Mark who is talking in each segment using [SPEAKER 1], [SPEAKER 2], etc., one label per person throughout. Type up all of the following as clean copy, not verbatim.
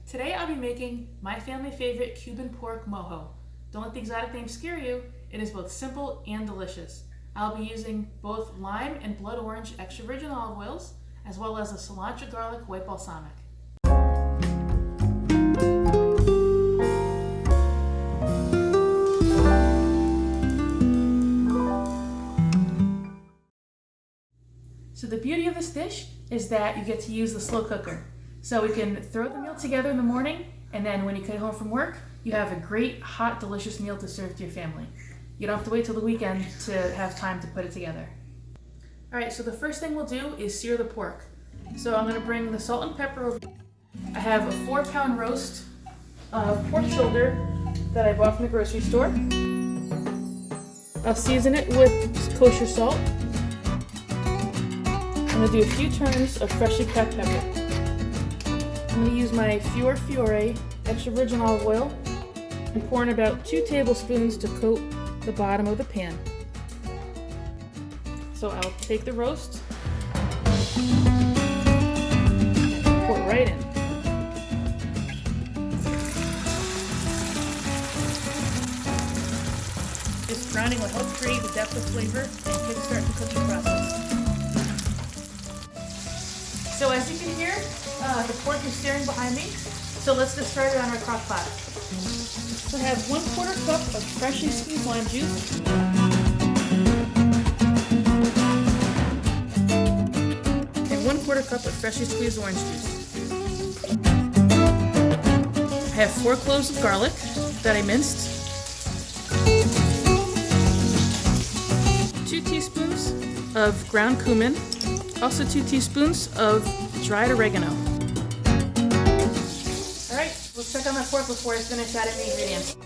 [SPEAKER 1] Today I'll be making my family favorite Cuban pork mojo. Don't let the exotic name scare you, it is both simple and delicious. I'll be using both lime and blood orange extra virgin olive oils, as well as a Cilantro Garlic White Balsamic. So the beauty of this dish is that you get to use the slow cooker. So we can throw the meal together in the morning, and then when you get home from work, you have a great, hot, delicious meal to serve to your family. You don't have to wait till the weekend to have time to put it together. All right, so the first thing we'll do is sear the pork. So I'm gonna bring the salt and pepper over. I have a 4-pound roast of pork shoulder that I bought from the grocery store. I'll season it with kosher salt. I'm gonna do a few turns of freshly cracked pepper. I'm going to use my Fiore extra virgin olive oil and pour in about 2 tablespoons to coat the bottom of the pan. So I'll take the roast, pour it right in. This browning will help create the depth of flavor and kickstart the cooking process. So as you can hear, the pork is searing behind me, so let's get started on our crock pot. So I have 1/4 cup of freshly squeezed lime juice, and 1/4 cup of freshly squeezed orange juice. I have 4 cloves of garlic that I minced, 2 teaspoons of ground cumin, also 2 teaspoons of dried oregano. Alright, let's check on my pork before I finish adding the ingredients.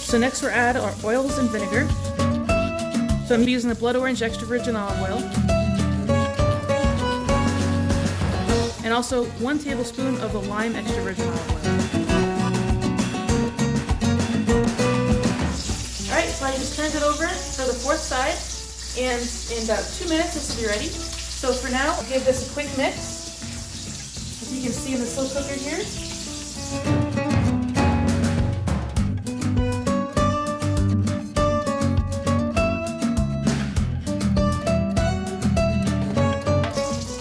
[SPEAKER 1] So next we'll add our oils and vinegar. So I'm using the blood orange extra virgin olive oil. And also 1 tablespoon of the lime extra virgin olive oil. Alright, so I just turned it over for the 4th side, and in about 2 minutes this will be ready. So for now, I'll give this a quick mix. As you can see in the slow cooker here.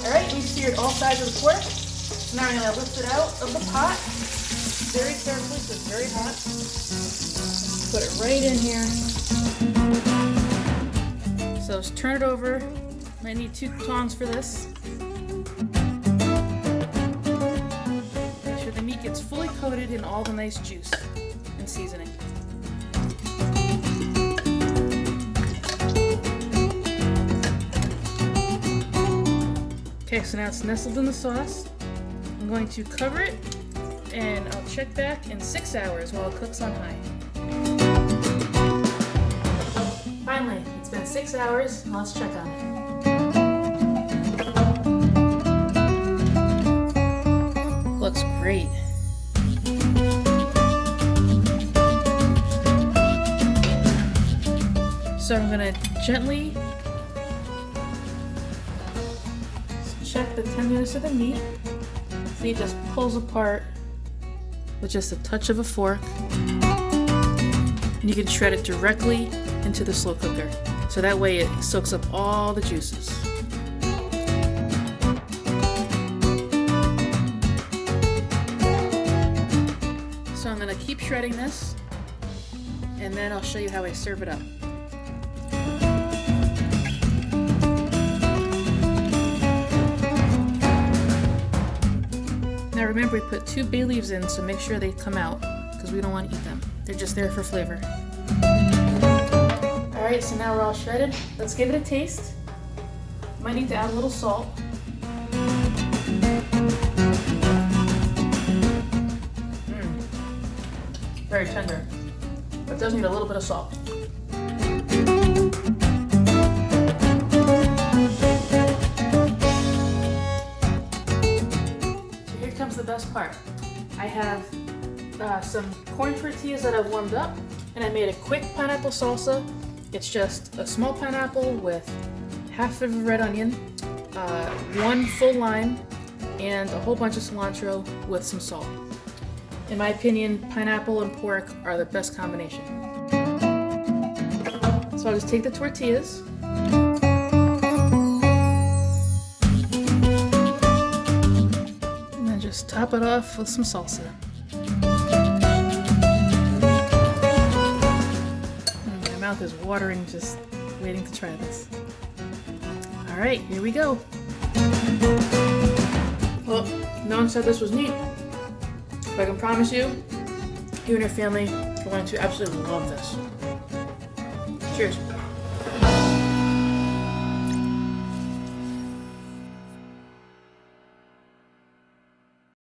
[SPEAKER 1] Alright, we've seared all sides of the pork. So now I'm going to lift it out of the pot very carefully because it's very hot. Put it right in here. So just turn it over. Might need 2 tongs for this. Make sure the meat gets fully coated in all the nice juice and seasoning. Okay, so now it's nestled in the sauce. I'm going to cover it, and I'll check back in 6 hours while it cooks on high. Finally, it's been 6 hours, and let's check on it. Looks great. So I'm going to gently check the tenderness of the meat. See, it just pulls apart with just a touch of a fork. And you can shred it directly into the slow cooker. So that way it soaks up all the juices. So I'm going to keep shredding this, and then I'll show you how I serve it up. Now remember, we put 2 bay leaves in, so make sure they come out because we don't want to eat them. They're just there for flavor. Alright, so now we're all shredded. Let's give it a taste. Might need to add a little salt. Very tender, but it does need a little bit of salt. So here comes the best part. I have some corn tortillas that I've warmed up, and I made a quick pineapple salsa. It's just a small pineapple with half of a red onion, 1 full lime, and a whole bunch of cilantro with some salt. In my opinion, pineapple and pork are the best combination. So I'll just take the tortillas, and then just top it off with some salsa. My mouth is watering just waiting to try this. Alright, here we go. Well, no one said this was neat, but I can promise you, you and your family are going to absolutely love this. Cheers.